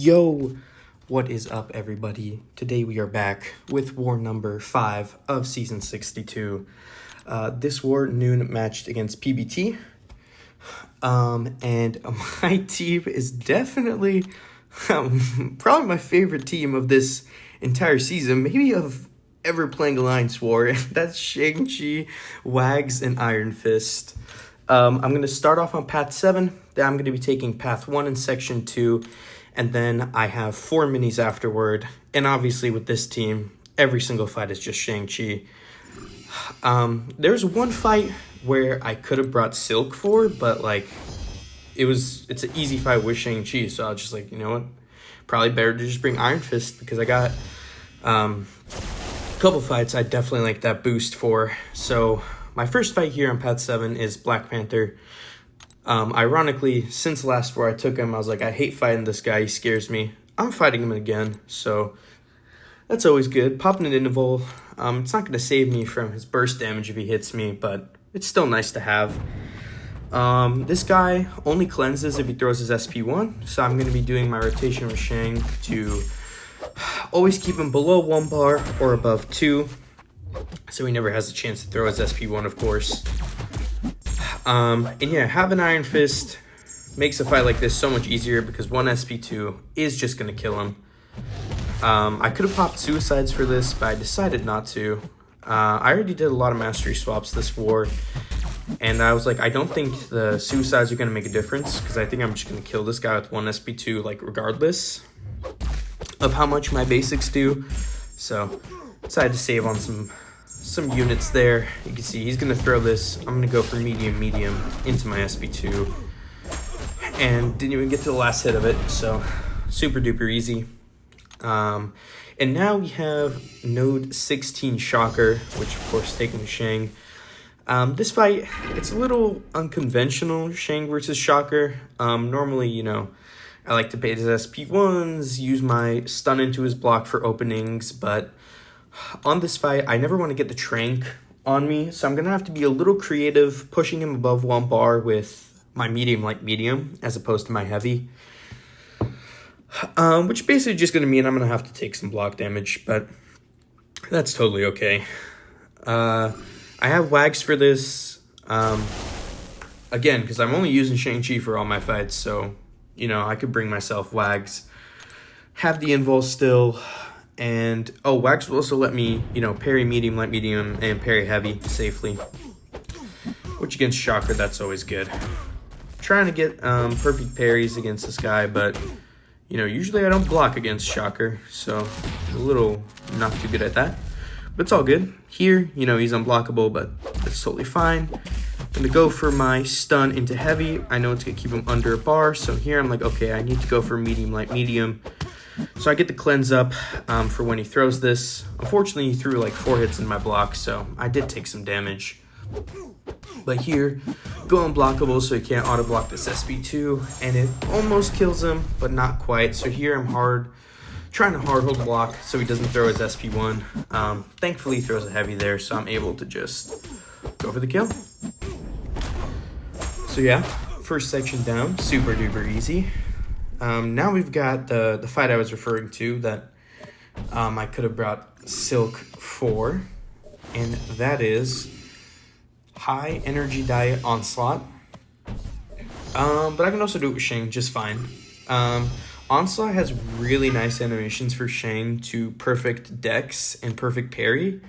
Yo, what is up, everybody? Today we are back with war number 5 of season 62. This war, NewN matched against PBT. And my team is definitely probably my favorite team of this entire season, maybe of ever playing Alliance War. That's Shang, Wags, and Iron Fist. I'm going to start off on Path 7. Then I'm going to be taking Path 1 and Section 2. And then I have 4 minis afterward. And obviously with this team, every single fight is just Shang-Chi. There's one fight where I could have brought Silk for, but it's an easy fight with Shang-Chi. So I was just like, you know what? Probably better to just bring Iron Fist because I got a couple fights I definitely like that boost for. So my first fight here on Path 7 is Black Panther. Ironically, since last war I took him, I was like, I hate fighting this guy. He scares me. I'm fighting him again, so that's always good. Popping an interval, it's not going to save me from his burst damage if he hits me, but it's still nice to have. This guy only cleanses if he throws his SP1, so I'm going to be doing my rotation with Shang to always keep him below 1 bar or above 2, so he never has a chance to throw his SP1, of course. And yeah, having Iron Fist makes a fight like this so much easier because 1 SP2 is just going to kill him. I could have popped Suicides for this, but I decided not to. I already did a lot of Mastery swaps this war, and I was like, I don't think the Suicides are going to make a difference because I think I'm just going to kill this guy with 1 SP2, regardless of how much my basics do. So, decided to save on some units there. You can see he's going to throw this. I'm going to go for medium into my SP2. And didn't even get to the last hit of it, so super duper easy. And now we have Node 16 Shocker, which of course taking the Shang. This fight, it's a little unconventional, Shang versus Shocker. Normally, I like to bait his SP1s, use my stun into his block for openings, but on this fight, I never want to get the Trank on me, so I'm going to have to be a little creative, pushing him above 1 bar with my medium, as opposed to my heavy. Which basically just going to mean I'm going to have to take some block damage, but that's totally okay. I have Wags for this, again, because I'm only using Shang-Chi for all my fights, so, I could bring myself Wags, have the invul still. And, Wags will also let me, parry medium, light medium, and parry heavy safely. Which against Shocker, that's always good. Trying to get perfect parries against this guy, but, usually I don't block against Shocker. So, a little not too good at that. But it's all good. Here, he's unblockable, but that's totally fine. I'm going to go for my stun into heavy. I know it's going to keep him under a bar. So here I'm like, okay, I need to go for medium, light medium. So I get the cleanse up for when he throws this. Unfortunately, he threw 4 hits in my block, so I did take some damage. But here, go unblockable so he can't auto-block this SP2, and it almost kills him, but not quite. So here I'm trying to hard hold block so he doesn't throw his SP1. Thankfully, he throws a heavy there, so I'm able to just go for the kill. So yeah, first section down, super duper easy. Now we've got the fight I was referring to that I could have brought Silk for, and that is High Energy Diet Onslaught. But I can also do it with Shang just fine. Onslaught has really nice animations for Shang to perfect Dex and perfect parry,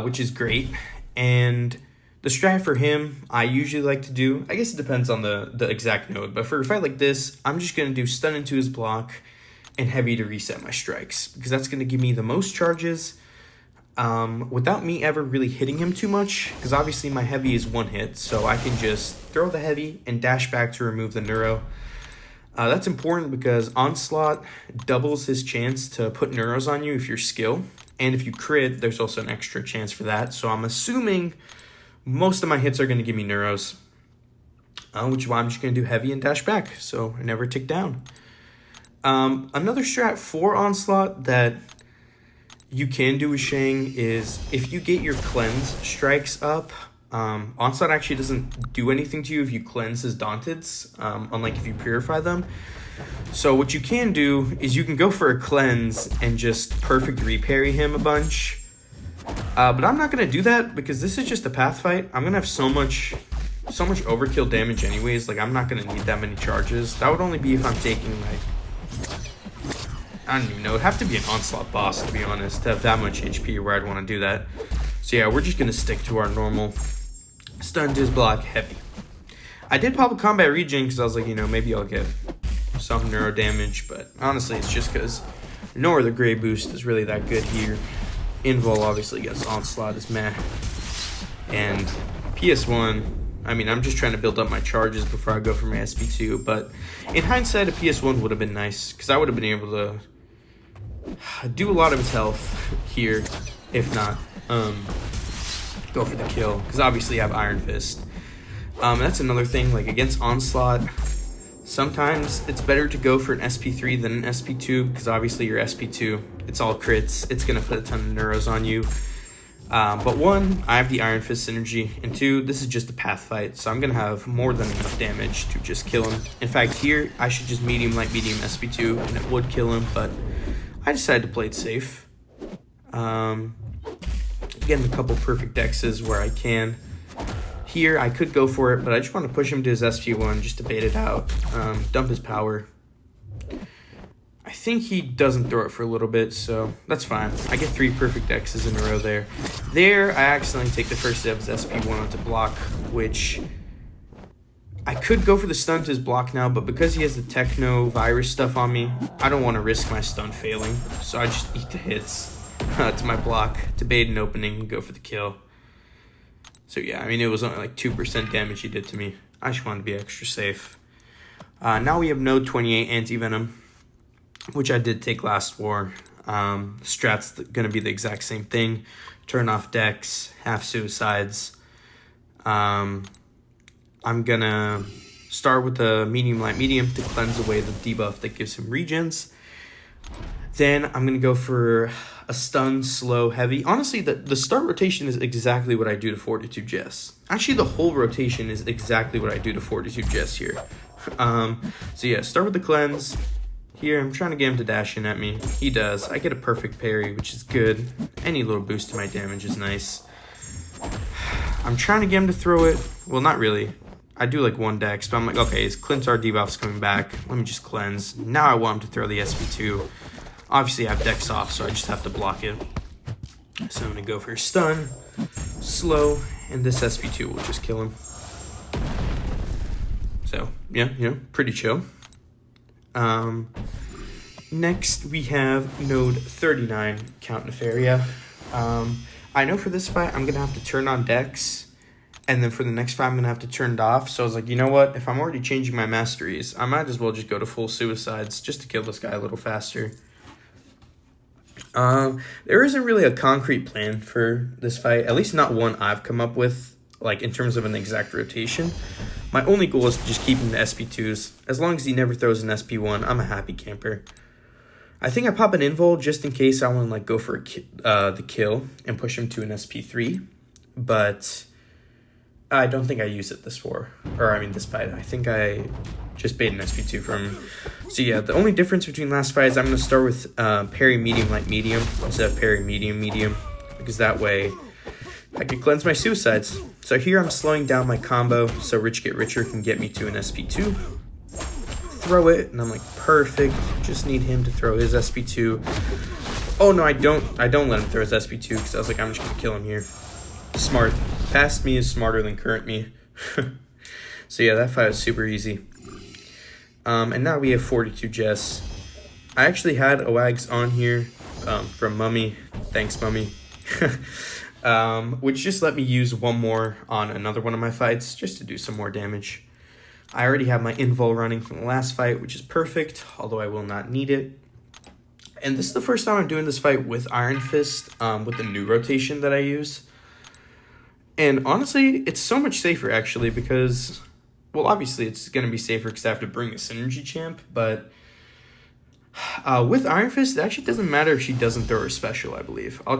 which is great. And the strat for him, I usually like to do, I guess it depends on the exact node, but for a fight like this, I'm just going to do stun into his block and heavy to reset my strikes, because that's going to give me the most charges without me ever really hitting him too much, because obviously my heavy is 1 hit, so I can just throw the heavy and dash back to remove the neuro. That's important because Onslaught doubles his chance to put neuros on you if you're skill, and if you crit, there's also an extra chance for that, so I'm assuming most of my hits are going to give me neuros, which is why I'm just going to do heavy and dash back, so I never tick down. Another strat for Onslaught that you can do with Shang is if you get your cleanse strikes up, Onslaught actually doesn't do anything to you if you cleanse his Daunteds, unlike if you purify them. So what you can do is you can go for a cleanse and just perfect reparry him a bunch. But I'm not going to do that because this is just a path fight. I'm going to have so much overkill damage anyways. Like, I'm not going to need that many charges. That would only be if I'm taking, like, I don't even know. It'd have to be an onslaught boss, to be honest, to have that much HP where I'd want to do that. So yeah, we're just going to stick to our normal stun, diz, block, heavy. I did pop a combat regen because I was like, you know, maybe I'll get some neuro damage, but honestly, it's just because nor the gray boost is really that good here. Invul obviously gets onslaught is meh. And PS1, I mean, I'm just trying to build up my charges before I go for my SP2, but in hindsight, a PS1 would have been nice because I would have been able to do a lot of his health here, if not go for the kill, because obviously I have Iron Fist. That's another thing, like against Onslaught, sometimes it's better to go for an SP3 than an SP2, because obviously your SP2, it's all crits, it's going to put a ton of neuros on you. But one, I have the Iron Fist synergy, and two, this is just a path fight, so I'm going to have more than enough damage to just kill him. In fact, here, I should just medium, light, medium SP2, and it would kill him, but I decided to play it safe. Getting a couple perfect X's where I can. Here, I could go for it, but I just want to push him to his SP1 just to bait it out, dump his power. I think he doesn't throw it for a little bit, so that's fine. I get 3 perfect X's in a row there. There, I accidentally take the first hit of his SP1 onto block, which I could go for the stun to his block now, but because he has the techno virus stuff on me, I don't want to risk my stun failing, so I just eat the hits to my block to bait an opening and go for the kill. So yeah, I mean, it was only like 2% damage he did to me. I just wanted to be extra safe. Now we have no 28 anti-venom, which I did take last war. Strat's going to be the exact same thing. Turn off decks, half suicides. I'm going to start with the medium, light, medium to cleanse away the debuff that gives him regens. Then I'm going to go for a stun, slow, heavy. Honestly, the start rotation is exactly what I do to Fortitude Jess. Actually, the whole rotation is exactly what I do to Fortitude Jess here. So yeah, start with the cleanse. Here, I'm trying to get him to dash in at me. He does. I get a perfect parry, which is good. Any little boost to my damage is nice. I'm trying to get him to throw it. Well, not really. I do like 1 dex, but I'm like, okay, his Clintar debuff's coming back. Let me just cleanse. Now I want him to throw the SP2. Obviously, I have dex off, so I just have to block it. So I'm going to go for stun, slow, and this SP2 will just kill him. So, yeah, pretty chill. Next, we have node 39, Count Nefaria. I know for this fight, I'm going to have to turn on dex, and then for the next fight, I'm going to have to turn it off. So I was like, you know what? If I'm already changing my masteries, I might as well just go to full suicides just to kill this guy a little faster. There isn't really a concrete plan for this fight, at least not one I've come up with, like in terms of an exact rotation. My only goal is to just keep him to SP2s. As long as he never throws an SP1, I'm a happy camper. I think I pop an invul just in case I want to like go for the kill and push him to an SP3, but I don't think I use it this fight. I think I just bait an SP2 from him. So yeah, the only difference between last fight is I'm going to start with parry medium, light, medium instead of parry medium, medium, because that way I can cleanse my suicides. So here I'm slowing down my combo so Rich Get Richer can get me to an SP2. Throw it, and I'm like, perfect. Just need him to throw his SP2. Oh no, I don't let him throw his SP2 because I was like, I'm just going to kill him here. Smart. Past me is smarter than current me. So yeah, that fight was super easy. And now we have Fortitude Jess. I actually had Oags on here from Mummy. Thanks, Mummy. Which just let me use one more on another one of my fights just to do some more damage. I already have my invul running from the last fight, which is perfect, although I will not need it. And this is the first time I'm doing this fight with Iron Fist, with the new rotation that I use. And honestly, it's so much safer actually because, well, obviously it's going to be safer because I have to bring a synergy champ, but with Iron Fist, it actually doesn't matter if she doesn't throw her special, I believe. I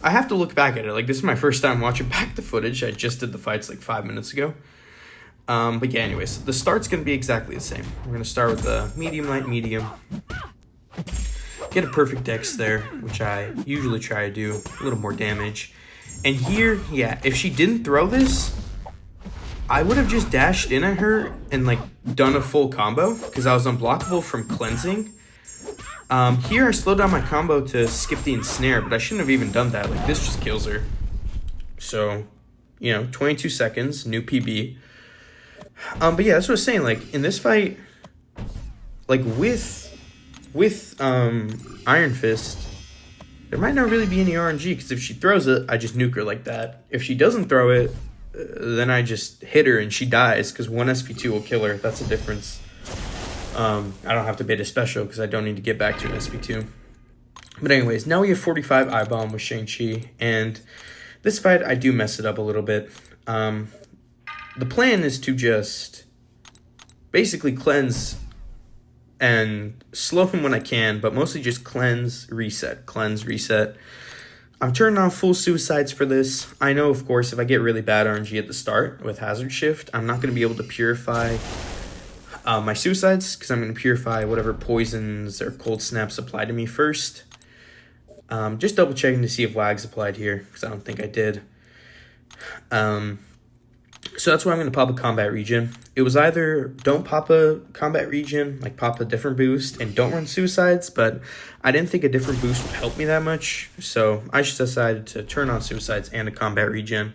have to look back at it. Like, this is my first time watching back the footage. I just did the fights like 5 minutes ago. But yeah, anyways, the start's going to be exactly the same. We're going to start with the medium, light, medium. Get a perfect dex there, which I usually try to do. A little more damage. And here, yeah, if she didn't throw this, I would have just dashed in at her and, like, done a full combo because I was unblockable from cleansing. Here, I slowed down my combo to skip the ensnare, but I shouldn't have even done that. Like, this just kills her. So, 22 seconds, new PB. But yeah, that's what I was saying. Like, in this fight, like, with Iron Fist, there might not really be any RNG, because if she throws it, I just nuke her like that. If she doesn't throw it, then I just hit her and she dies, because one SP2 will kill her. That's the difference. I don't have to bait a special, because I don't need to get back to an SP2. But anyways, now we have 45 I-Bomb with Shang-Chi, and this fight, I do mess it up a little bit. The plan is to just basically cleanse and slow him when I can, but mostly just cleanse, reset. I'm turning on full suicides for this. I know, of course, if I get really bad RNG at the start with Hazard Shift, I'm not going to be able to purify my suicides, because I'm going to purify whatever poisons or cold snaps apply to me first. Just double checking to see if WAG's applied here, because I don't think I did. So that's why I'm going to pop a combat regen. It was either don't pop a combat regen, like pop a different boost, and don't run suicides, but I didn't think a different boost would help me that much, so I just decided to turn on suicides and a combat regen.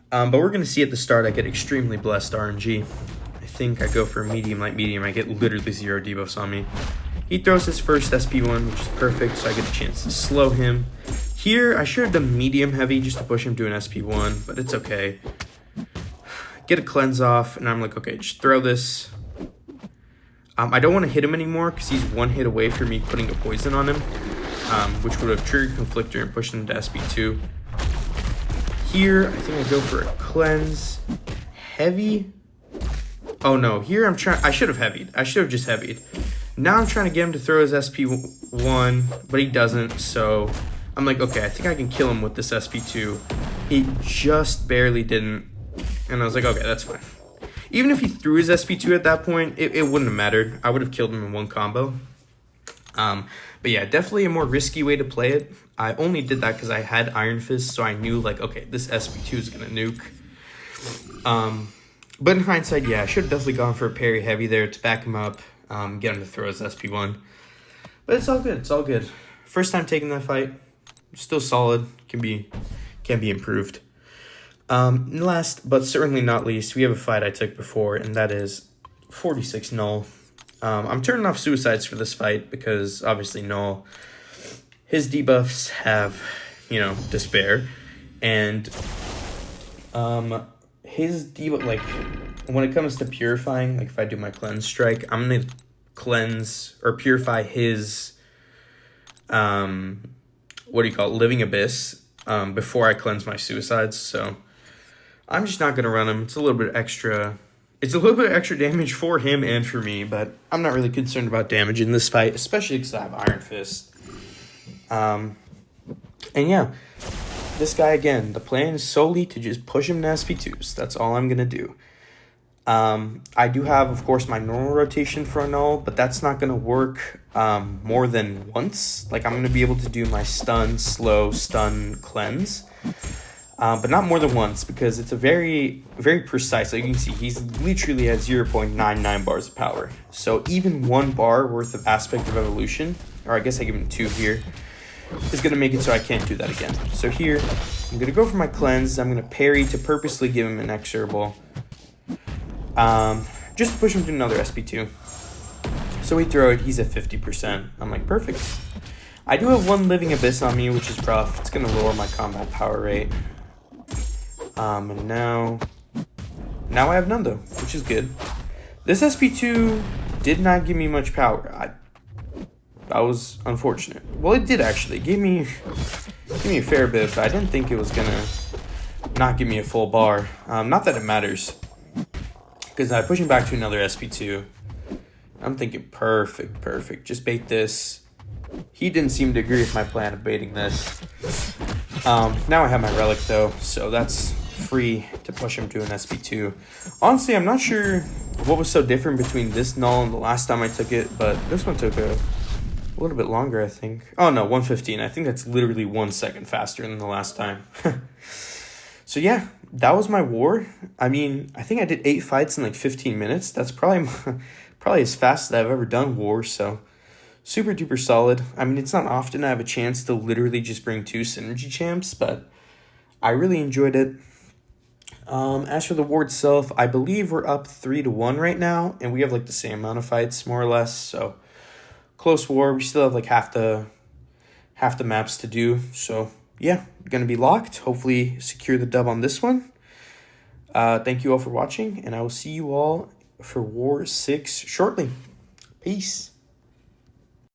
But we're going to see at the start I get extremely blessed RNG. I think I go for medium, light, medium. I get literally 0 debuffs on me. He throws his first SP1, which is perfect, so I get a chance to slow him. Here, I should have done medium heavy just to push him to an SP1, but it's okay. Get a cleanse off, and I'm like, okay, just throw this. I don't want to hit him anymore because he's one hit away from me putting a poison on him, which would have triggered Conflictor and pushed him to SP2. Here, I think I go for a cleanse. Heavy. Oh no, here I should have heavied. I should have just heavied. Now I'm trying to get him to throw his SP1, but he doesn't, so I'm like, okay, I think I can kill him with this SP2. He just barely didn't. And I was like, okay, that's fine. Even if he threw his SP2 at that point, it wouldn't have mattered. I would have killed him in one combo. But yeah, definitely a more risky way to play it. I only did that because I had Iron Fist, so I knew, like, okay, this SP2 is going to nuke. But in hindsight, yeah, I should have definitely gone for a parry heavy there to back him up, get him to throw his SP1. But it's all good. It's all good. First time taking that fight. Still solid. Can be improved. Last, but certainly not least, we have a fight I took before, and that is 46 Null. I'm turning off suicides for this fight because, obviously, Null, his debuffs have, despair, and his debuff, like, when it comes to purifying, like, if I do my cleanse strike, I'm going to cleanse or purify his, Living Abyss, before I cleanse my suicides, so I'm just not going to run him. It's a little bit extra damage for him and for me, but I'm not really concerned about damage in this fight, especially because I have Iron Fist. And yeah, this guy, again, the plan is solely to just push him to SP2s. That's all I'm going to do. I do have, of course, my normal rotation for a Null, but that's not going to work more than once. Like, I'm going to be able to do my stun, slow, stun, cleanse. But not more than once, because it's a very, very precise. Like you can see, he's literally at 0.99 bars of power. So even 1 bar worth of Aspect of Evolution, or I guess I give him 2 here, is going to make it so I can't do that again. So here, I'm going to go for my cleanse. I'm going to parry to purposely give him an exorable. Just to push him to another SP2. So we throw it, he's at 50%. I'm like, perfect. I do have 1 Living Abyss on me, which is rough. It's going to lower my combat power rate. And now I have none though, which is good. This SP2 did not give me much power. I was unfortunate. Well, it did actually. It gave me a fair bit, but I didn't think it was gonna not give me a full bar. Not that it matters, because I push him back to another SP2. I'm thinking perfect. Just bait this. He didn't seem to agree with my plan of baiting this. Now I have my relic though, so that's free to push him to an SP2. Honestly, I'm not sure what was so different between this null and the last time I took it, but this one took a little bit longer, I think. Oh no, 115. I think that's literally 1 second faster than the last time. So yeah, that was my war. I mean, I think I did 8 fights in like 15 minutes. That's probably as fast as I've ever done wars, so super duper solid. I mean, it's not often I have a chance to literally just bring 2 synergy champs, but I really enjoyed it. As for the war itself, I believe we're up 3-1 right now, and we have like the same amount of fights, more or less. So close war. We still have like half the maps to do. So yeah, gonna be locked. Hopefully secure the dub on this one. Thank you all for watching, and I will see you all for War 6 shortly. Peace.